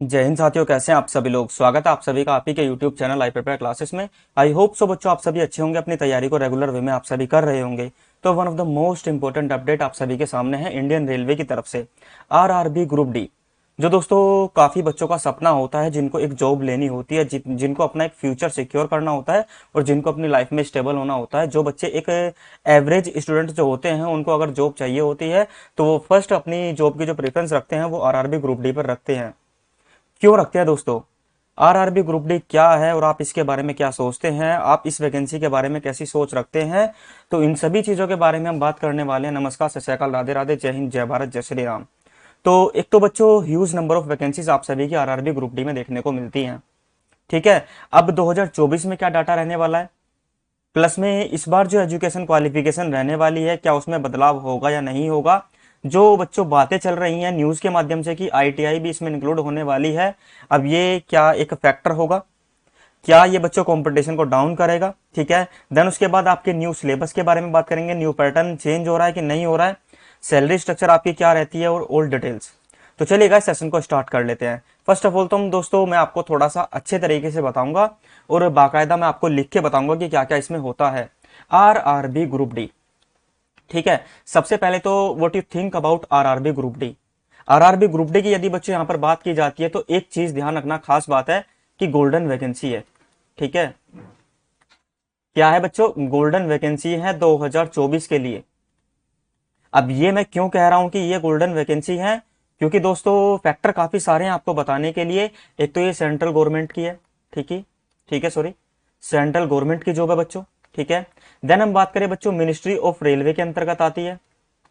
जय हिंद साथियों, कैसे हैं आप सभी लोग। स्वागत है आप सभी का आप ही के YouTube channel I prepare classes में। आई होप सो बच्चों आप सभी अच्छे होंगे, अपनी तैयारी को रेगुलर वे में आप सभी कर रहे होंगे। तो one of the most important update आप सभी के सामने है इंडियन रेलवे की तरफ से आरआरबी ग्रुप डी। जो दोस्तों काफी बच्चों का सपना होता है, जिनको एक जॉब लेनी होती है, जिनको अपना एक फ्यूचर सिक्योर करना होता है और जिनको अपनी लाइफ में स्टेबल होना होता है। जो बच्चे एक एवरेज स्टूडेंट जो होते हैं, उनको अगर जॉब चाहिए होती है तो वो फर्स्ट अपनी जॉब की जो प्रेफरेंस रखते हैं वो आरआरबी ग्रुप डी पर रखते हैं। क्यों रखते हैं दोस्तों? आरआरबी ग्रुप डी क्या है और आप इसके बारे में क्या सोचते हैं, आप इस वैकेंसी के बारे में कैसी सोच रखते हैं, तो इन सभी चीजों के बारे में हम बात करने वाले हैं। नमस्कार, सत श्री अकाल, राधे राधे, जय हिंद, जय भारत, जय श्री राम। तो एक तो बच्चों ह्यूज नंबर ऑफ वैकेंसीज आप सभी की आरआरबी ग्रुप डी में देखने को मिलती हैं। ठीक है। अब 2024 में क्या डाटा रहने वाला है, प्लस में इस बार जो एजुकेशन क्वालिफिकेशन रहने वाली है, क्या उसमें बदलाव होगा या नहीं होगा। जो बच्चों बातें चल रही हैं न्यूज के माध्यम से कि आईटीआई भी इसमें इंक्लूड होने वाली है, अब ये क्या एक फैक्टर होगा, क्या ये बच्चों कंपटीशन को डाउन करेगा। ठीक है। देन उसके बाद आपके न्यू सिलेबस के बारे में बात करेंगे, न्यू पैटर्न चेंज हो रहा है कि नहीं हो रहा है, सैलरी स्ट्रक्चर आपकी क्या रहती है और ऑल डिटेल्स। तो चलिएगा इस सेशन को स्टार्ट कर लेते हैं। फर्स्ट ऑफ ऑल तो दोस्तों मैं आपको थोड़ा सा अच्छे तरीके से बताऊंगा और बाकायदा मैं आपको लिख के बताऊंगा कि क्या क्या इसमें होता है आरआरबी ग्रुप डी। ठीक है। सबसे पहले तो what you think about RRB group D. RRB group D की यदि बच्चों यहां पर बात की जाती है तो एक चीज ध्यान रखना, खास बात है कि गोल्डन वैकेंसी है। ठीक है। क्या है बच्चों? गोल्डन वैकेंसी है 2024 के लिए। अब ये मैं क्यों कह रहा हूं कि ये गोल्डन वैकेंसी है, क्योंकि दोस्तों फैक्टर काफी सारे हैं आपको बताने के लिए। एक तो ये सेंट्रल गवर्नमेंट की है। ठीक है सॉरी, सेंट्रल गवर्नमेंट की जॉब है बच्चों। ठीक है। देन हम बात करें बच्चों, मिनिस्ट्री ऑफ रेलवे के अंतर्गत आती है।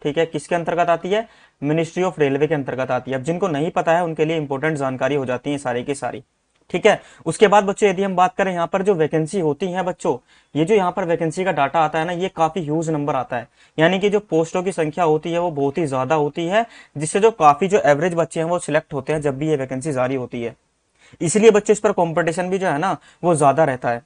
ठीक है। किसके अंतर्गत आती है? मिनिस्ट्री ऑफ रेलवे के अंतर्गत आती है। अब जिनको नहीं पता है उनके लिए इंपॉर्टेंट जानकारी हो जाती है सारी की सारी। ठीक है। उसके बाद बच्चों यदि हम बात करें यहाँ पर जो वैकेंसी होती है बच्चों, ये जो यहाँ पर वैकेंसी का डाटा आता है ना, ये काफी ह्यूज नंबर आता है। यानी कि जो पोस्टों की संख्या होती है वो बहुत ही ज्यादा होती है, जिससे जो काफी जो एवरेज बच्चे हैं वो सिलेक्ट होते हैं जब भी ये वैकेंसी जारी होती है। इसलिए बच्चों इस पर कंपटीशन भी जो है ना वो ज्यादा रहता है।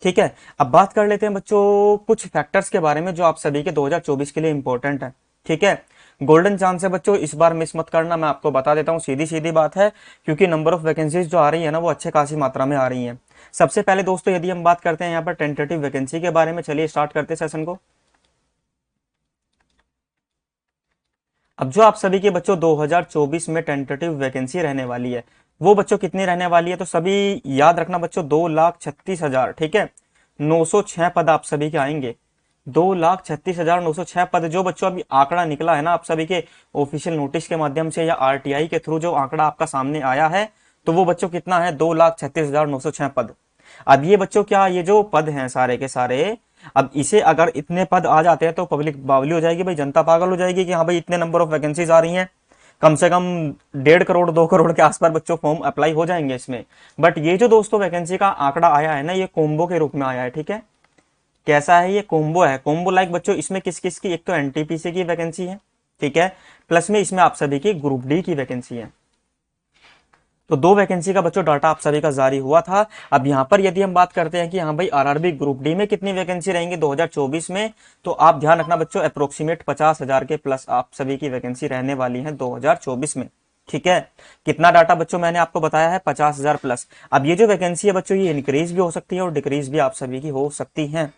ठीक है। अब बात कर लेते हैं बच्चों कुछ फैक्टर्स के बारे में जो आप सभी के 2024 के लिए इंपॉर्टेंट है। ठीक है। गोल्डन चांस है बच्चों, इस बार मिस मत करना, मैं आपको बता देता हूं, सीधी सीधी बात है, क्योंकि नंबर ऑफ वैकेंसीज जो आ रही है ना वो अच्छे खासी मात्रा में आ रही हैं। सबसे पहले दोस्तों यदि हम बात करते हैं यहाँ पर टेंटेटिव वैकेंसी के बारे में, चलिए स्टार्ट करते हैं सेशन को। अब जो आप सभी के बच्चों 2024 में टेंटेटिव वैकेंसी रहने वाली है, वो बच्चों कितनी रहने वाली है, तो सभी याद रखना बच्चों, 2,36,000। ठीक है। 906 पद आप सभी के आएंगे। 2,36,906 पद। जो बच्चों अभी आंकड़ा निकला है ना आप सभी के ऑफिशियल नोटिस के माध्यम से या आरटीआई के थ्रू जो आंकड़ा आपका सामने आया है, तो वो बच्चों कितना है? 2,36,906 पद। अब ये बच्चों क्या, ये जो पद हैं सारे के सारे, अब इसे अगर इतने पद आ जाते हैं तो पब्लिक बावली हो जाएगी भाई, जनता पागल हो जाएगी कि हाँ भाई इतने नंबर ऑफ वैकेंसीज आ रही हैं। कम से कम 1.5 करोड़ 2 करोड़ के आसपास बच्चों फॉर्म अप्लाई हो जाएंगे इसमें। बट ये जो दोस्तों वैकेंसी का आंकड़ा आया है ना, ये कोम्बो के रूप में आया है। ठीक है। कैसा है? ये कोम्बो है। कोम्बो लाइक बच्चों इसमें किस किस की, एक तो एनटीपीसी की वैकेंसी है। ठीक है। प्लस में इसमें आप सभी की ग्रुप डी की वैकेंसी है। तो दो वैकेंसी का बच्चों डाटा आप सभी का जारी हुआ था। अब यहां पर यदि हम बात करते हैं कि हाँ भाई आरआरबी ग्रुप डी में कितनी वैकेंसी रहेंगी 2024 में, तो आप ध्यान रखना बच्चों, अप्रोक्सीमेट 50,000 के प्लस आप सभी की वैकेंसी रहने वाली है 2024 में। ठीक है। कितना डाटा बच्चों मैंने आपको बताया है? 50,000 प्लस। अब ये जो वैकेंसी है बच्चों, ये इंक्रीज भी हो सकती है और डिक्रीज भी आप सभी की हो सकती है।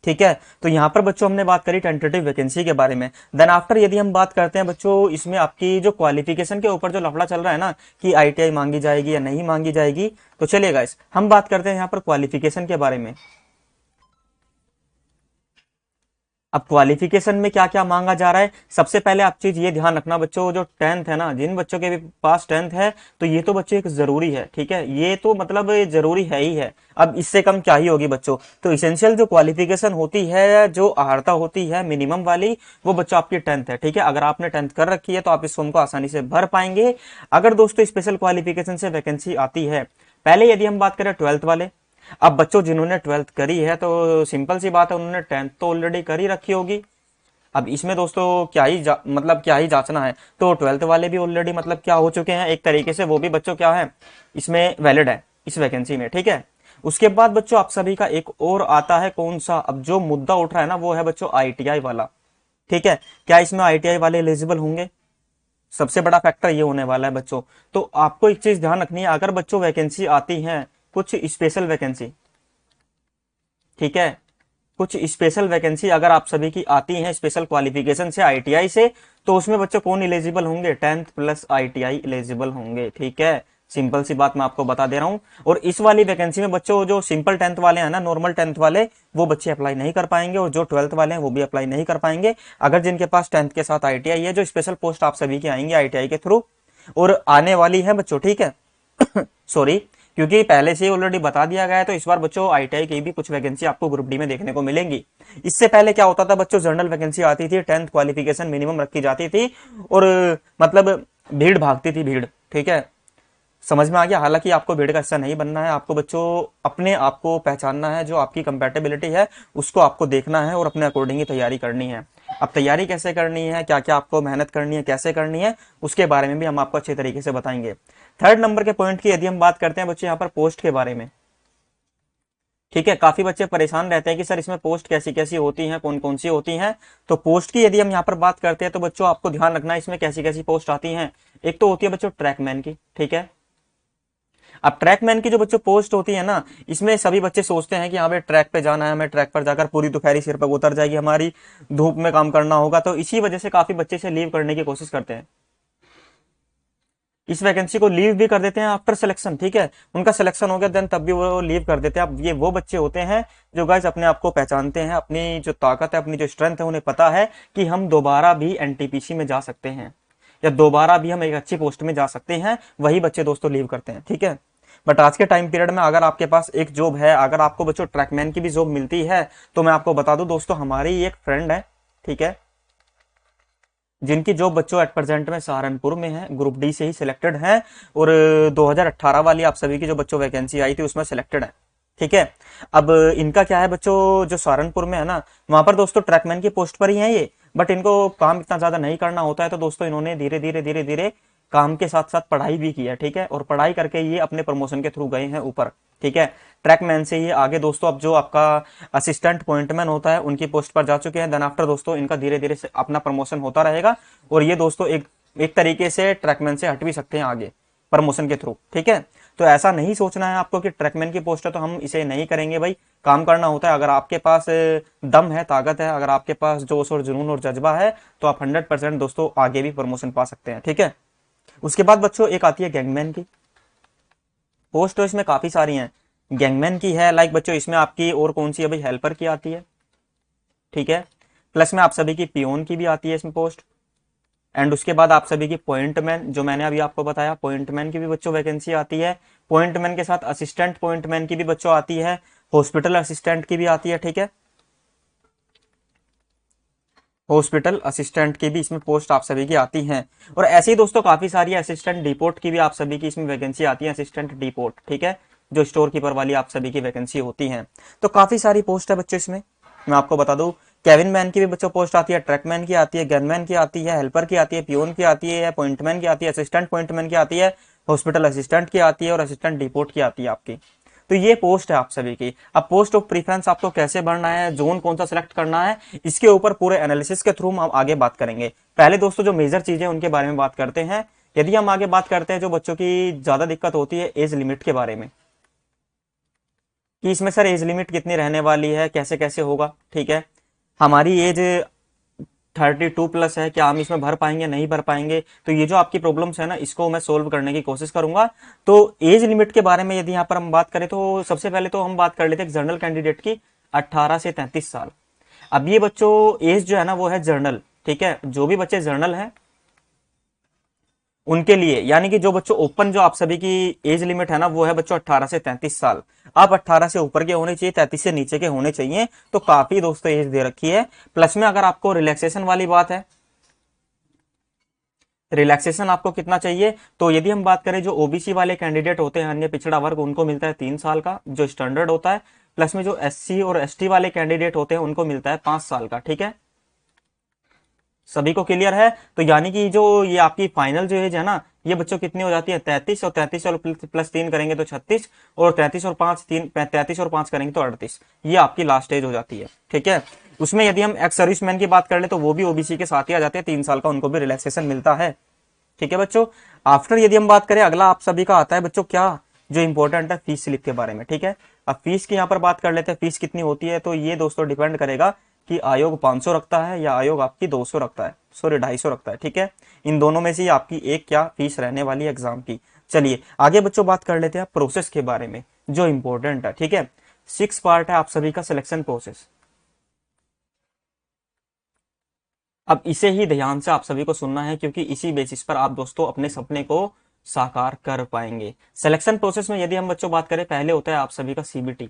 ठीक है। तो यहां पर बच्चों हमने बात करी टेंटेटिव वैकेंसी के बारे में। देन आफ्टर यदि हम बात करते हैं बच्चों, इसमें आपकी जो क्वालिफिकेशन के ऊपर जो लफड़ा चल रहा है ना कि आईटीआई मांगी जाएगी या नहीं मांगी जाएगी, तो चलिए गाइस हम बात करते हैं यहां पर क्वालिफिकेशन के बारे में। अब क्वालिफिकेशन में क्या क्या मांगा जा रहा है, सबसे पहले आप चीज ये ध्यान रखना बच्चों, जो 10th है ना, जिन बच्चों के भी पास 10th है, तो ये तो बच्चों एक जरूरी है। ठीक है। ये तो मतलब ये जरूरी है ही है। अब इससे कम क्या ही होगी बच्चों। तो इसेंशियल जो क्वालिफिकेशन होती है, जो अहर्ता होती है मिनिमम वाली, वो बच्चों आपकी 10th है। ठीक है। अगर आपने 10th कर रखी है तो आप इस फॉर्म को आसानी से भर पाएंगे। अगर दोस्तों स्पेशल क्वालिफिकेशन से वैकेंसी आती है, पहले यदि हम बात करें 12th वाले, अब बच्चों जिन्होंने 12th करी है तो सिंपल सी बात है, उन्होंने 10th तो ऑलरेडी कर ही रखी होगी। अब इसमें दोस्तों क्या ही मतलब क्या ही जांचना है, तो 12th वाले भी ऑलरेडी मतलब क्या हो चुके हैं एक तरीके से, वो भी बच्चों क्या है इसमें वैलिड है इस वैकेंसी में। ठीक है। उसके बाद बच्चों आप सभी का एक और आता है, कौन सा, अब जो मुद्दा उठ रहा है ना वो है बच्चों आईटीआई वाला। ठीक है। क्या इसमें आईटीआई वाले एलिजिबल होंगे? सबसे बड़ा फैक्टर ये होने वाला है बच्चों। तो आपको एक चीज ध्यान रखनी है, अगर बच्चों वैकेंसी आती है कुछ स्पेशल वैकेंसी, ठीक है, कुछ स्पेशल वैकेंसी अगर आप सभी की आती हैं स्पेशल क्वालिफिकेशन से, आईटीआई से, तो उसमें बच्चों कौन एलिजिबल होंगे, 10th प्लस आईटीआई एलिजिबल होंगे, ठीक है। सिंपल सी बात मैं आपको बता दे रहा हूं। और इस वाली वैकेंसी में बच्चों जो सिंपल 10th वाले हैं ना, नॉर्मल 10th वाले, वो बच्चे अप्लाई नहीं कर पाएंगे, और जो 12th वाले हैं वो भी अप्लाई नहीं कर पाएंगे। अगर जिनके पास 10th के साथ आईटीआई है, जो स्पेशल पोस्ट आप सभी की आएंगे आईटीआई के थ्रू और आने वाली है बच्चों, ठीक है। सॉरी, क्योंकि पहले से ही ऑलरेडी बता दिया गया है, तो इस बार बच्चों आईटीआई की भी कुछ वैकेंसी आपको ग्रुप डी में देखने को मिलेंगी। इससे पहले क्या होता था बच्चों, जनरल वैकेंसी आती थी, 10th क्वालिफिकेशन मिनिमम रखी जाती थी, और मतलब भीड़ भागती थी, भीड़, ठीक है। समझ में आ गया। हालांकि आपको भीड़ का हिस्सा नहीं बनना है, आपको बच्चों अपने आप को पहचानना है, जो आपकी कंपेटेबिलिटी है उसको आपको देखना है और अपने अकॉर्डिंग ही तैयारी करनी है। अब तैयारी कैसे करनी है, क्या क्या आपको मेहनत करनी है, कैसे करनी है, उसके बारे में भी हम आपको अच्छे तरीके से बताएंगे। थर्ड नंबर के पॉइंट की यदि हम बात करते हैं बच्चे यहाँ पर पोस्ट के बारे में, ठीक है। काफी बच्चे परेशान रहते हैं कि सर इसमें पोस्ट कैसी कैसी होती हैं, कौन कौन सी होती हैं। तो पोस्ट की यदि हम यहाँ पर बात करते हैं तो बच्चों आपको ध्यान रखना है इसमें कैसी कैसी पोस्ट आती हैं। एक तो होती है बच्चों ट्रैकमैन की, ठीक है। अब ट्रैकमैन की जो बच्चों पोस्ट होती है ना, इसमें सभी बच्चे सोचते हैं कि हाँ भाई ट्रैक पे जाना है, हमें ट्रैक पर जाकर पूरी दोपहरी सिर पर उतर जाएगी हमारी, धूप में काम करना होगा, तो इसी वजह से काफी बच्चे से लीव करने की कोशिश करते हैं। इस वैकेंसी को लीव भी कर देते हैं आफ्टर सिलेक्शन, ठीक है। उनका सिलेक्शन हो गया देन तब भी वो लीव कर देते हैं। अब ये वो बच्चे होते हैं जो गाइस अपने आप को पहचानते हैं, अपनी जो ताकत है, अपनी जो स्ट्रेंथ है, उन्हें पता है कि हम दोबारा भी एनटीपीसी में जा सकते हैं, या दोबारा भी हम एक अच्छी पोस्ट में जा सकते हैं। वही बच्चे दोस्तों लीव करते हैं, ठीक है। बट आज के टाइम पीरियड में अगर आपके पास एक जॉब है, अगर आपको बच्चों ट्रैकमैन की भी जॉब मिलती है, तो मैं आपको बता दूं दोस्तों, हमारी एक फ्रेंड है, ठीक है, जिनकी जॉब बच्चों एट प्रेजेंट में सहारनपुर में है, ग्रुप डी से ही सिलेक्टेड है, और 2018 वाली आप सभी की जो बच्चों वैकेंसी आई थी उसमें सिलेक्टेड है, ठीक है। अब इनका क्या है बच्चों, जो सहारनपुर में है ना, वहां पर दोस्तों ट्रैकमैन की पोस्ट पर ही है ये, बट इनको काम इतना ज्यादा नहीं करना होता है, तो दोस्तों इन्होंने धीरे धीरे धीरे धीरे काम के साथ साथ पढ़ाई भी की है, ठीक है। और पढ़ाई करके ये अपने प्रमोशन के थ्रू गए हैं ऊपर, ठीक है। ट्रैकमैन से ये आगे दोस्तों अब जो आपका असिस्टेंट पॉइंटमैन होता है उनकी पोस्ट पर जा चुके हैं। देन आफ्टर दोस्तों इनका धीरे धीरे से अपना प्रमोशन होता रहेगा, और ये दोस्तों एक तरीके से ट्रैकमैन से हट भी सकते हैं आगे प्रमोशन के थ्रू, ठीक है। तो ऐसा नहीं सोचना है आपको कि ट्रैकमैन की पोस्ट है तो हम इसे नहीं करेंगे, भाई काम करना होता है। अगर आपके पास दम है, ताकत है, अगर आपके पास जोश और जुनून और जज्बा है, तो आप 100% दोस्तों आगे भी प्रमोशन पा सकते हैं, ठीक है। उसके बाद बच्चों एक आती है गैंगमैन की पोस्ट, तो इसमें काफी सारी हैं। गैंगमैन की है, लाइक बच्चों इसमें आपकी और कौन सी है भाई, हेल्पर की आती है, ठीक है। प्लस में आप सभी की पियोन की भी आती है इसमें पोस्ट, एंड उसके बाद आप सभी की पॉइंटमैन, जो मैंने अभी आपको बताया, पॉइंटमैन की भी बच्चों वैकेंसी आती है। पॉइंटमैन के साथ असिस्टेंट पॉइंटमैन की भी बच्चों आती है, हॉस्पिटल असिस्टेंट की भी आती है, ठीक है। हॉस्पिटल असिस्टेंट की भी इसमें पोस्ट आप सभी की आती हैं। और ऐसे ही दोस्तों काफी सारी असिस्टेंट डिपोर्ट की भी आप सभी की इसमें वैकेंसी आती है, असिस्टेंट डिपोर्ट, ठीक है, जो स्टोर कीपर वाली आप सभी की वैकेंसी होती है। तो काफी सारी पोस्ट है बच्चों इसमें, मैं आपको बता दूं, केविन मैन की भी बच्चों पोस्ट आती है, ट्रैकमैन की आती है, गनमैन की आती है, हेल्पर की आती है, पियोन की आती है, पॉइंटमैन की आती है, असिस्टेंट पॉइंटमैन की आती है, हॉस्पिटल असिस्टेंट की आती है, और असिस्टेंट डिपोर्ट की आती है आपकी। तो ये पोस्ट है आप सभी की। अब पोस्ट ऑफ प्रीफरेंस आपको कैसे भरना है, जोन कौन सा सिलेक्ट करना है, इसके ऊपर पूरे एनालिसिस के थ्रू हम आगे बात करेंगे। पहले दोस्तों जो मेजर चीजें उनके बारे में बात करते हैं। यदि हम आगे बात करते हैं जो बच्चों की ज्यादा दिक्कत होती है एज लिमिट के बारे में, कि इसमें सर एज लिमिट कितनी रहने वाली है, कैसे कैसे होगा, ठीक है। हमारी एज 32 प्लस है, क्या हम इसमें भर पाएंगे, नहीं भर पाएंगे, तो ये जो आपकी प्रॉब्लम्स है ना, इसको मैं सोल्व करने की कोशिश करूंगा। तो एज लिमिट के बारे में यदि यहाँ पर हम बात करें तो सबसे पहले तो हम बात कर लेते हैं जनरल कैंडिडेट की, 18 से 33 साल। अब ये बच्चों एज जो है ना वो है जर्नल, ठीक है। जो भी बच्चे जर्नल हैं उनके लिए, यानी कि जो बच्चों ओपन, जो आप सभी की एज लिमिट है ना वो है बच्चों 18 से 33 साल। आप 18 से ऊपर के होने चाहिए, 33 से नीचे के होने चाहिए, तो काफी दोस्तों एज दे रखी है। प्लस में अगर आपको रिलैक्सेशन वाली बात है, रिलैक्सेशन आपको कितना चाहिए, तो यदि हम बात करें जो ओबीसी वाले कैंडिडेट होते हैं, अन्य पिछड़ा वर्ग, उनको मिलता है 3 साल का जो स्टैंडर्ड होता है। प्लस में जो एससी और एसटी वाले कैंडिडेट होते हैं उनको मिलता है 5 साल का, ठीक है। सभी को क्लियर है। तो यानी कि जो ये आपकी फाइनल जो एज है ना, ये बच्चों कितनी हो जाती है 33, और 33 और प्लस 3 करेंगे तो 36, और 33 और 5 3 33 और 5 करेंगे तो 38, ये आपकी लास्ट एज हो जाती है, ठीक है। उसमें यदि हम एक्स सर्विसमैन की बात कर ले तो वो भी ओबीसी के साथ ही आ जाते हैं, 3 साल का उनको भी रिलैक्सेशन मिलता है। ठीक है बच्चों। आफ्टर यदि हम बात करें, अगला आप सभी का आता है बच्चों क्या, जो इंपॉर्टेंट है, फीस स्लिप के बारे में। ठीक है, अब फीस की यहाँ पर बात कर लेते हैं, फीस कितनी होती है। तो ये दोस्तों डिपेंड करेगा कि आयोग 500 रखता है या आयोग आपकी 200 रखता है, सॉरी 250 रखता है। ठीक है, इन दोनों में से आपकी एक क्या फीस रहने वाली है एग्जाम की। चलिए आगे बच्चों बात कर लेते हैं प्रोसेस के बारे में, जो इंपॉर्टेंट है। ठीक है, 6 पार्ट है आप सभी का सिलेक्शन प्रोसेस। अब इसे ही ध्यान से आप सभी को सुनना है, क्योंकि इसी बेसिस पर आप दोस्तों अपने सपने को साकार कर पाएंगे। सिलेक्शन प्रोसेस में यदि हम बच्चों बात करें, पहले होता है आप सभी का सीबीटी।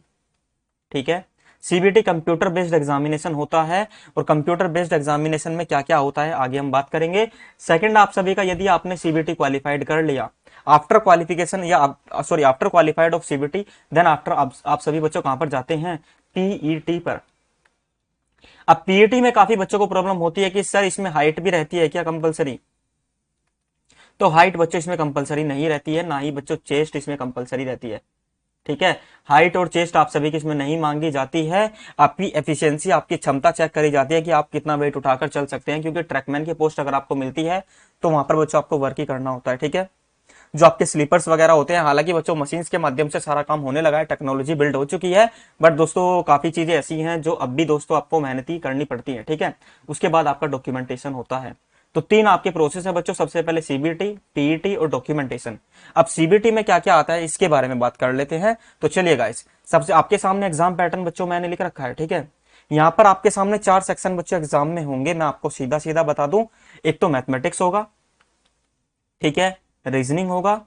ठीक है, सीबीटी कंप्यूटर बेस्ड एग्जामिनेशन होता है, और कंप्यूटर बेस्ड एग्जामिनेशन में क्या क्या होता है आगे हम बात करेंगे। सेकंड आप सभी का, यदि आपने सीबीटी क्वालिफाइड कर लिया, आफ्टर क्वालिफिकेशन या sorry after qualified of CBT, then after आप सभी बच्चों कहां पर जाते हैं, पीईटी पर। अब पीईटी में काफी बच्चों को प्रॉब्लम होती है कि सर इसमें हाइट भी रहती है क्या कंपलसरी। तो हाइट बच्चों इसमें कंपलसरी नहीं रहती है, ना ही बच्चों चेस्ट इसमें कंपलसरी रहती है। ठीक है, हाइट और चेस्ट आप सभी की इसमें नहीं मांगी जाती है। आपकी एफिशिएंसी, आपकी क्षमता चेक करी जाती है कि आप कितना वेट उठाकर चल सकते हैं, क्योंकि ट्रैकमैन की पोस्ट अगर आपको मिलती है तो वहां पर बच्चों आपको वर्क ही करना होता है। ठीक है, जो आपके स्लीपर्स वगैरह होते हैं, हालांकि बच्चों मशीन्स के माध्यम से सारा काम होने लगा है, टेक्नोलॉजी बिल्ड हो चुकी है, बट दोस्तों काफी चीजें ऐसी हैं जो अब भी दोस्तों आपको मेहनती करनी पड़ती है। ठीक है, उसके बाद आपका डॉक्यूमेंटेशन होता है। तो 3 आपके प्रोसेस है बच्चों, सबसे पहले सीबीटी, पीईटी और डॉक्यूमेंटेशन। अब सीबीटी में क्या क्या आता है इसके बारे में बात कर लेते हैं। तो चलिए गाइस, सबसे आपके सामने एग्जाम पैटर्न बच्चों मैंने लिख रखा है। ठीक है, यहाँ पर आपके सामने 4 सेक्शन बच्चों एग्जाम में होंगे, मैं आपको सीधा सीधा बता दूं। एक तो मैथमेटिक्स होगा, ठीक है, रीजनिंग होगा,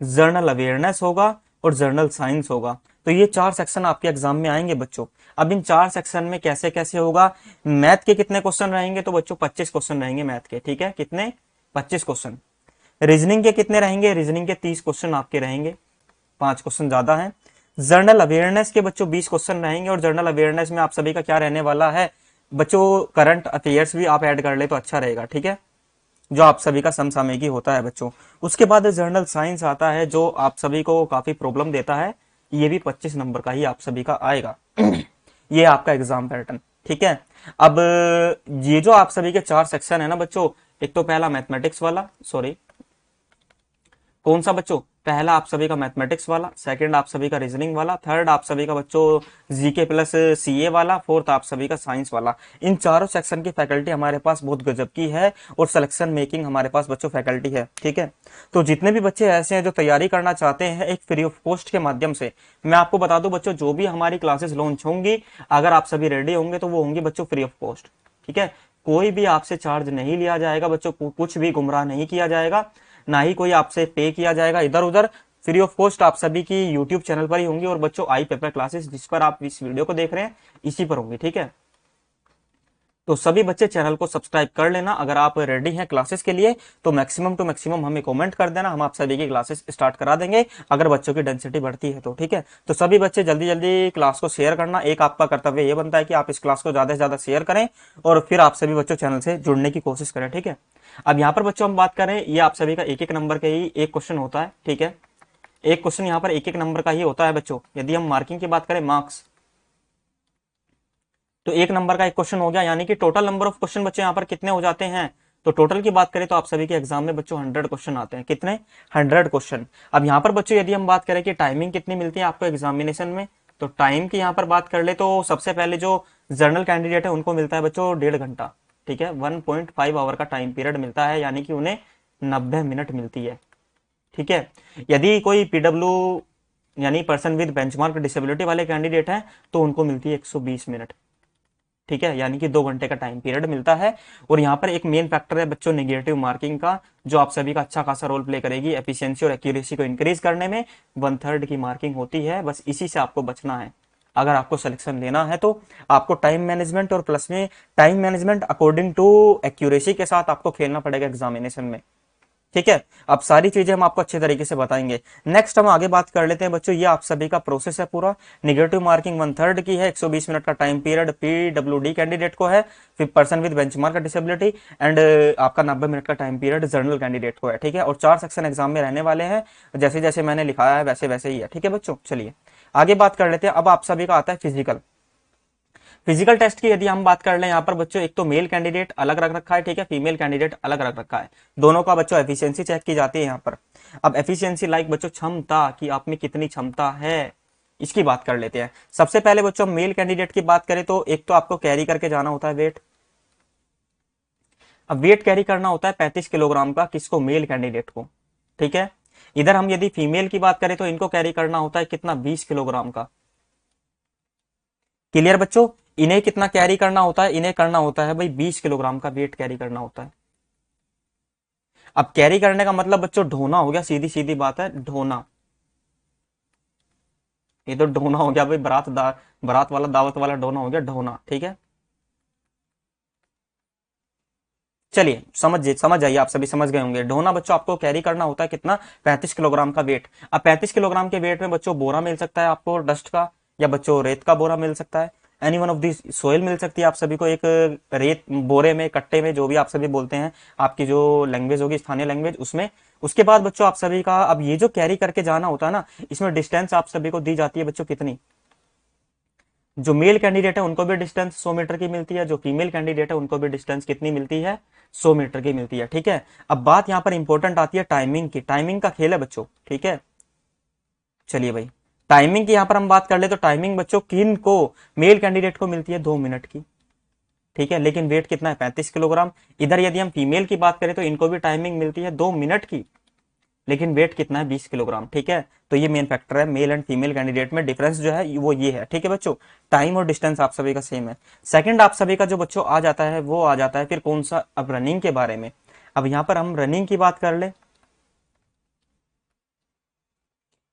जर्नल अवेयरनेस होगा और जर्नल साइंस होगा। तो ये 4 सेक्शन आपके एग्जाम में आएंगे बच्चों। अब इन 4 सेक्शन में कैसे कैसे होगा, मैथ के कितने क्वेश्चन रहेंगे, तो बच्चों 25 क्वेश्चन रहेंगे मैथ के। ठीक है, कितने, 25 क्वेश्चन। रीजनिंग के कितने रहेंगे, रीजनिंग के 30 क्वेश्चन आपके रहेंगे, 5 क्वेश्चन ज्यादा है। जर्नल अवेयरनेस के बच्चों 20 क्वेश्चन रहेंगे, और जर्नल अवेयरनेस में आप सभी का क्या रहने वाला है बच्चों, करंट अफेयर्स भी आप ऐड कर ले तो अच्छा रहेगा। ठीक है, जो आप सभी का समसामयिकी होता है बच्चों। उसके बाद जर्नल साइंस आता है, जो आप सभी को काफी प्रॉब्लम देता है, ये भी 25 नंबर का ही आप सभी का आएगा। ये आपका एग्जाम पैटर्न। ठीक है, अब ये जो आप सभी के 4 सेक्शन है ना बच्चों, एक तो पहला मैथमेटिक्स वाला, सॉरी कौन सा बच्चों, पहला आप सभी का मैथमेटिक्स वाला, सेकंड आप सभी का रीजनिंग वाला, थर्ड आप सभी का बच्चों जीके प्लस सीए वाला, फोर्थ आप सभी का साइंस वाला। इन चारों सेक्शन की फैकल्टी हमारे पास बहुत गजब की है, और सिलेक्शन मेकिंग हमारे पास बच्चों फैकल्टी है। ठीक है, तो जितने भी बच्चे ऐसे हैं जो तैयारी करना चाहते हैं एक फ्री ऑफ कॉस्ट के माध्यम से, मैं आपको बता दूं बच्चों, जो भी हमारी क्लासेस लॉन्च होंगी, अगर आप सभी रेडी होंगे तो वो होंगी बच्चों फ्री ऑफ कॉस्ट। ठीक है, कोई भी आपसे चार्ज नहीं लिया जाएगा बच्चों, कुछ भी गुमराह नहीं किया जाएगा, ना ही कोई आपसे पे किया जाएगा इधर उधर। फ्री ऑफ कॉस्ट आप सभी की यूट्यूब चैनल पर ही होंगी, और बच्चों आई पेपर क्लासेस जिस पर आप इस वीडियो को देख रहे हैं इसी पर होंगी। ठीक है, तो सभी बच्चे चैनल को सब्सक्राइब कर लेना। अगर आप रेडी हैं क्लासेस के लिए तो मैक्सिमम टू मैक्सिमम हमें कमेंट कर देना, हम आप सभी की क्लासेस स्टार्ट करा देंगे अगर बच्चों की डेंसिटी बढ़ती है तो। ठीक है, तो सभी बच्चे जल्दी जल्दी क्लास को शेयर करना, एक आपका कर्तव्य ये बनता है कि आप इस क्लास को ज्यादा से ज्यादा शेयर करें, और फिर आप सभी बच्चों चैनल से जुड़ने की कोशिश करें। ठीक है, अब यहाँ पर बच्चों हम बात करें, ये आप सभी का एक एक नंबर का ही एक क्वेश्चन होता है। ठीक है, एक क्वेश्चन यहाँ पर एक एक नंबर का ही होता है बच्चों। यदि हम मार्किंग की बात करें, मार्क्स, तो एक नंबर का एक क्वेश्चन हो गया, यानी कि टोटल नंबर ऑफ क्वेश्चन बच्चे यहाँ पर कितने हो जाते हैं। तो टोटल की बात करें तो आप सभी के एग्जाम में बच्चों 100 क्वेश्चन आते हैं। कितने, 100 क्वेश्चन। अब यहाँ पर बच्चों यदि हम बात करें कि टाइमिंग कितनी मिलती है आपको एग्जामिनेशन में, तो टाइम की यहाँ पर बात कर ले तो सबसे पहले जो जर्नल कैंडिडेट है उनको मिलता है बच्चों 1.5 घंटा। ठीक है, 1.5 आवर का टाइम पीरियड मिलता है, यानी कि उन्हें 90 मिनट मिलती है। ठीक है, यदि कोई पीडब्ल्यू यानी पर्सन विद बेंचमार्क डिसेबिलिटी वाले कैंडिडेट हैं तो उनको मिलती है 120 मिनट। ठीक है, यानी कि 2 घंटे का टाइम पीरियड मिलता है। और यहाँ पर एक मेन फैक्टर है बच्चों नेगेटिव मार्किंग का, जो आप सभी का अच्छा खासा रोल प्ले करेगी एफिशिएंसी और एक्यूरेसी को इंक्रीज करने में। 1/3 की मार्किंग होती है, बस इसी से आपको बचना है अगर आपको सिलेक्शन लेना है। तो आपको टाइम मैनेजमेंट और प्लस में time management according to accuracy के साथ आपको खेलना पड़ेगा एग्जामिनेशन में। ठीक है, अब सारी चीजें हम आपको अच्छे तरीके से बताएंगे। नेक्स्ट हम आगे बात कर लेते हैं बच्चों, ये आप सभी का प्रोसेस है पूरा। नेगेटिव मार्किंग 1/3 की है, 120 मिनट का टाइम पीरियड पीडब्ल्यूडी कैंडिडेट को है, फिर person with benchmark disability, and आपका 90 मिनट का टाइम पीरियड जर्नल कैंडिडेट को है। ठीक है, और 4 सेक्शन एग्जाम में रहने वाले हैं, जैसे जैसे मैंने लिखाया है वैसे वैसे ही है। ठीक है बच्चों, चलिए आगे बात कर लेते हैं। अब आप सभी का आता है फिजिकल। फिजिकल टेस्ट की यदि हम बात कर लें यहाँ पर बच्चों, एक तो मेल कैंडिडेट अलग रख रखा है, ठीक है, फीमेल कैंडिडेट अलग रख रखा है, दोनों का बच्चों एफिशिएंसी चेक की जाती है यहाँ पर। अब एफिशिएंसी लाइक बच्चों क्षमता, कि आप में कितनी क्षमता है, इसकी बात कर लेते हैं। सबसे पहले बच्चों मेल कैंडिडेट की बात करें तो एक तो आपको कैरी करके जाना होता है वेट। अब वेट कैरी करना होता है 35 किलोग्राम का, किसको, मेल कैंडिडेट को, ठीक है। इधर हम यदि फीमेल की बात करें तो इनको कैरी करना होता है कितना, 20 किलोग्राम का। क्लियर बच्चों, इन्हें कितना कैरी करना होता है, इन्हें करना होता है भाई 20 किलोग्राम का वेट कैरी करना होता है। अब कैरी करने का मतलब बच्चों ढोना हो गया, सीधी सीधी बात है, ढोना। ये तो ढोना हो गया भाई, बारात वाला, दावत वाला ढोना हो गया, ढोना, ठीक है। चलिए समझ जाइए, आप सभी समझ गए होंगे। ढोना बच्चों आपको कैरी करना होता है कितना, 35 किलोग्राम का वेट। अब 35 किलोग्राम के वेट में बच्चों बोरा मिल सकता है आपको डस्ट का, या बच्चों रेत का बोरा मिल सकता है, any one of this soil मिल सकती है आप सभी को, एक रेत बोरे में, कट्टे में, जो भी आप सभी बोलते हैं, आपकी जो लैंग्वेज होगी स्थानीय लैंग्वेज उसमें। उसके बाद बच्चों आप सभी का, अब ये जो कैरी करके जाना होता है ना, इसमें डिस्टेंस आप सभी को दी जाती है बच्चों कितनी, जो मेल कैंडिडेट है उनको भी डिस्टेंस 100 मीटर की मिलती है, जो फीमेल कैंडिडेट है उनको भी डिस्टेंस कितनी मिलती है, 100 मीटर की मिलती है, ठीक है। अब बात यहाँ पर इंपॉर्टेंट आती है टाइमिंग की, टाइमिंग का खेल है बच्चों, ठीक है। चलिए भाई, टाइमिंग की यहाँ पर हम बात कर ले तो टाइमिंग बच्चों किन को, मेल कैंडिडेट को मिलती है 2 मिनट की, ठीक है, लेकिन वेट कितना है, 35 किलोग्राम। इधर यदि हम फीमेल की बात करें तो इनको भी टाइमिंग मिलती है 2 मिनट की, लेकिन वेट कितना है, 20 किलोग्राम, ठीक है। तो ये मेन फैक्टर है, मेल एंड फीमेल कैंडिडेट में डिफरेंस जो है वो ये है, ठीक है बच्चों। टाइम और डिस्टेंस आप सभी का सेम है। सेकंड आप सभी का जो बच्चों आ जाता है, वो आ जाता है फिर कौन सा, अब रनिंग के बारे में। अब यहाँ पर हम रनिंग की बात कर ले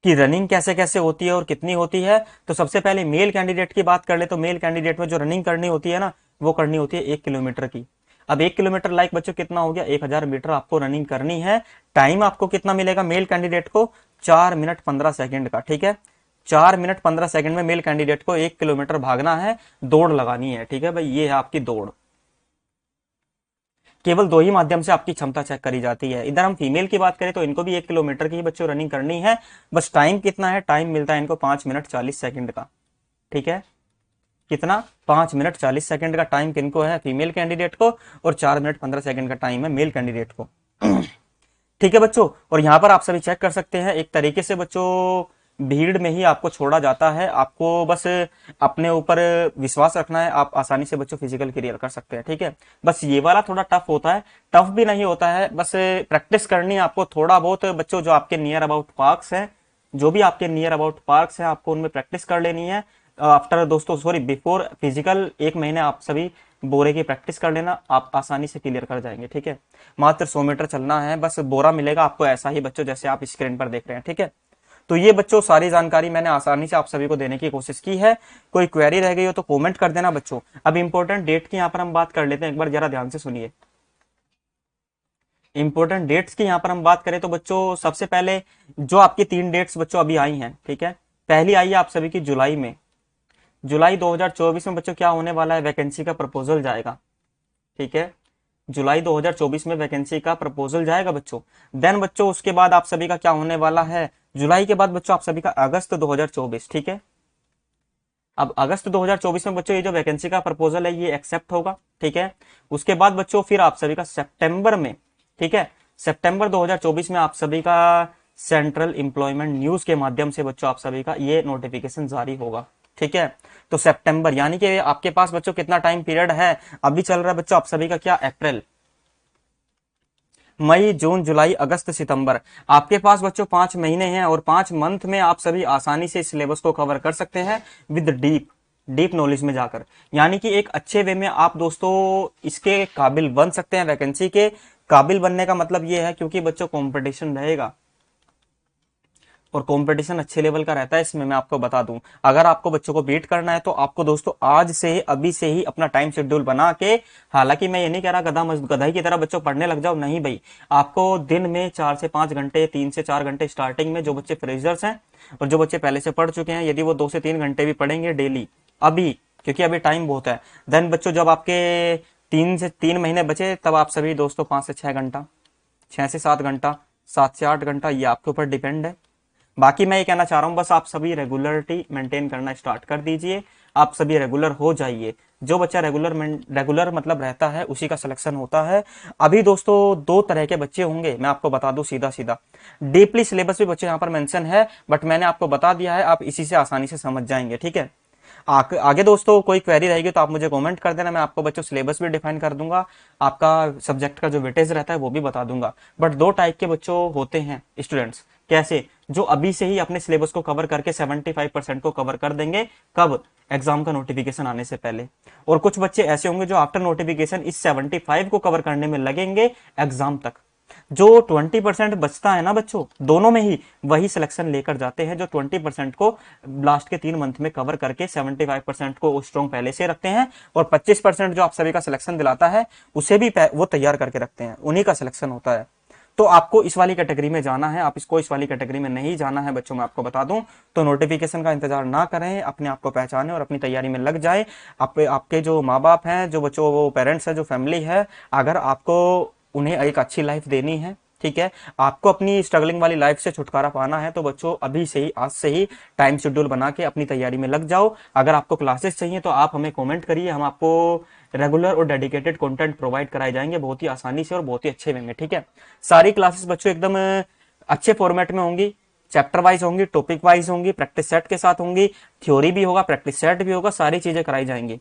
कि रनिंग कैसे कैसे होती है और कितनी होती है। तो सबसे पहले मेल कैंडिडेट की बात कर ले तो मेल कैंडिडेट में जो रनिंग करनी होती है ना, वो करनी होती है 1 किलोमीटर की। अब 1 किलोमीटर लाइक बच्चों कितना हो गया, 1000 मीटर आपको रनिंग करनी है। टाइम आपको कितना मिलेगा मेल कैंडिडेट को, 4 मिनट 15 सेकंड का, ठीक है। 4 मिनट 15 सेकंड में मेल कैंडिडेट को 1 किलोमीटर भागना है, दौड़ लगानी है, ठीक है भाई, ये है आपकी दौड़। केवल दो ही माध्यम से आपकी क्षमता चेक करी जाती है। इधर हम फीमेल की बात करें तो इनको भी 1 किलोमीटर की ही बच्चों रनिंग करनी है, बस टाइम कितना है, टाइम मिलता है इनको 5 मिनट 40 सेकंड का, ठीक है। कितना, 5 मिनट 40 सेकंड का टाइम किनको है, फीमेल कैंडिडेट को, और 4 मिनट 15 सेकंड का टाइम है मेल कैंडिडेट को। ठीक है बच्चों, और यहां पर आप सभी चेक कर सकते हैं, एक तरीके से बच्चों भीड़ में ही आपको छोड़ा जाता है, आपको बस अपने ऊपर विश्वास रखना है, आप आसानी से बच्चों फिजिकल क्लियर कर सकते हैं, ठीक है। बस ये वाला थोड़ा टफ होता है, टफ भी नहीं होता है, बस प्रैक्टिस करनी है आपको थोड़ा बहुत बच्चों। जो आपके नियर अबाउट पार्क्स हैं, जो भी आपके नियर अबाउट पार्क्स हैं, आपको उनमें प्रैक्टिस कर लेनी है। आफ्टर दोस्तों सॉरी बिफोर फिजिकल 1 महीने आप सभी बोरे की प्रैक्टिस कर लेना, आप आसानी से क्लियर कर जाएंगे, ठीक है। मात्र 100 मीटर चलना है, बस बोरा मिलेगा आपको ऐसा ही बच्चों जैसे आप स्क्रीन पर देख रहे हैं, ठीक है। तो ये बच्चों सारी जानकारी मैंने आसानी से आप सभी को देने की कोशिश की है। कोई क्वेरी रह गई हो तो कमेंट कर देना बच्चों। अब इंपॉर्टेंट डेट की यहाँ पर हम बात कर लेते हैं, एक बार जरा ध्यान से सुनिए। इंपॉर्टेंट डेट्स की यहाँ पर हम बात करें तो बच्चों सबसे पहले जो आपकी 3 डेट्स बच्चों अभी आई हैं, ठीक है। पहली आई है आप सभी की जुलाई में, जुलाई 2024 में बच्चों क्या होने वाला है, वैकेंसी का प्रपोजल जाएगा, ठीक है। जुलाई 2024 में वैकेंसी का प्रपोजल जाएगा बच्चों। देन बच्चों उसके बाद आप सभी का क्या होने वाला है, जुलाई के बाद बच्चों आप सभी का अगस्त 2024, ठीक है। अब अगस्त 2024 में बच्चों ये जो वैकेंसी का प्रपोजल है ये एक्सेप्ट होगा, ठीक है। उसके बाद बच्चों फिर आप सभी का सितंबर में, ठीक है, सितंबर 2024 में आप सभी का सेंट्रल एम्प्लॉयमेंट न्यूज के माध्यम से बच्चों आप सभी का ये नोटिफिकेशन जारी होगा, ठीक है। तो सितंबर यानी कि आपके पास बच्चों कितना टाइम पीरियड है, अभी चल रहा है बच्चों आप सभी का क्या, अप्रैल, मई, जून, जुलाई, अगस्त, सितंबर, आपके पास बच्चों 5 महीने हैं, और 5 मंथ में आप सभी आसानी से सिलेबस को कवर कर सकते हैं विद डीप नॉलेज में जाकर। यानी कि एक अच्छे वे में आप दोस्तों इसके काबिल बन सकते हैं, वैकेंसी के काबिल बनने का मतलब ये है क्योंकि बच्चों कंपटीशन रहेगा, और कंपटीशन अच्छे लेवल का रहता है इसमें, मैं आपको बता दूं। अगर आपको बच्चों को बीट करना है तो आपको दोस्तों आज से ही, अभी से ही अपना टाइम शेड्यूल बना के, हालांकि मैं ये नहीं कह रहा गधाई की तरह बच्चों पढ़ने लग जाओ, नहीं भाई। आपको दिन में 4 से 5 घंटे, 3 से 4 घंटे स्टार्टिंग में, जो बच्चे फ्रेशर्स हैं और जो बच्चे पहले से पढ़ चुके हैं, यदि वो 2 से 3 घंटे भी पढ़ेंगे डेली अभी, क्योंकि अभी टाइम बहुत है, देन बच्चों जब आपके 3 से 3 महीने बचे तब आप सभी दोस्तों 5 से 6 घंटा, 6 से 7 घंटा, 7 से 8 घंटा, ये आपके ऊपर डिपेंड है। बाकी मैं ये कहना चाह रहा हूं बस आप सभी रेगुलरिटी मेंटेन करना स्टार्ट कर दीजिए, आप सभी रेगुलर हो जाइए। जो बच्चा रेगुलर मतलब रहता है उसी का सिलेक्शन होता है। अभी दोस्तों दो तरह के बच्चे होंगे, मैं आपको बता दूं सीधा सीधा। डीपली सिलेबस भी बच्चे यहाँ पर मेंशन है, बट मैंने आपको बता दिया है, आप इसी से आसानी से समझ जाएंगे, ठीक है। आगे दोस्तों कोई क्वेरी रहेगी तो आप मुझे कमेंट कर देना, मैं आपको बच्चों सिलेबस भी डिफाइन कर दूंगा, आपका सब्जेक्ट का जो वेटेज रहता है वो भी बता दूंगा। बट दो टाइप के बच्चों होते हैं स्टूडेंट्स, कैसे, जो अभी से ही अपने सिलेबस को कवर करके 75% को कवर कर देंगे, कब, एग्जाम का नोटिफिकेशन आने से पहले। और कुछ बच्चे ऐसे होंगे जो आफ्टर नोटिफिकेशन इस 75 को कवर करने में लगेंगे एग्जाम तक। जो 20% बचता है ना बच्चों, दोनों में ही वही सिलेक्शन लेकर जाते हैं जो 20% को लास्ट के 3 मंथ में कवर करके 75% को स्ट्रॉन्ग पहले से रखते हैं, और 25% जो आप सभी का सिलेक्शन दिलाता है उसे भी वो तैयार करके रखते हैं, उन्हीं का सिलेक्शन होता है। तो आपको इस वाली कैटेगरी में जाना है, आप इसको इस वाली कैटेगरी में नहीं जाना है बच्चों, मैं आपको बता दूं। तो नोटिफिकेशन का इंतजार ना करें, अपने आप को पहचानें और अपनी तैयारी में लग जाए। आपके जो माँ बाप हैं, जो बच्चों वो पेरेंट्स है, जो फैमिली है, अगर आपको उन्हें एक अच्छी लाइफ देनी है, ठीक है, आपको अपनी स्ट्रगलिंग वाली लाइफ से छुटकारा पाना है, तो बच्चों अभी से ही, आज से ही टाइम शेड्यूल बना के अपनी तैयारी में लग जाओ। अगर आपको क्लासेस चाहिए तो आप हमें कमेंट करिए, हम आपको रेगुलर और डेडिकेटेड कंटेंट प्रोवाइड कराए जाएंगे बहुत ही आसानी से और बहुत ही अच्छे वे में, ठीक है। सारी क्लासेस बच्चों एकदम अच्छे फॉर्मेट में होंगी, चैप्टर वाइज होंगी, टॉपिक वाइज होंगी, प्रैक्टिस सेट के साथ होंगी, थ्योरी भी होगा, प्रैक्टिस सेट भी होगा, सारी चीजें कराई जाएंगी।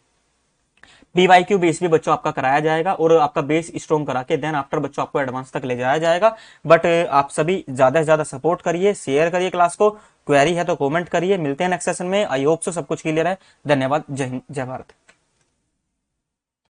पीवाईक्यू बेस भी बच्चों आपका कराया जाएगा और आपका बेस स्ट्रॉन्ग करा के देन आफ्टर बच्चों आपको एडवांस तक ले जाया जाएगा। बट आप सभी ज्यादा से ज्यादा सपोर्ट करिए, शेयर करिए क्लास को, क्वेरी है तो कमेंट करिए। मिलते हैं नेक्स्ट सेशन में। आई होप सो सब कुछ क्लियर है। धन्यवाद। जय हिंद, जय भारत।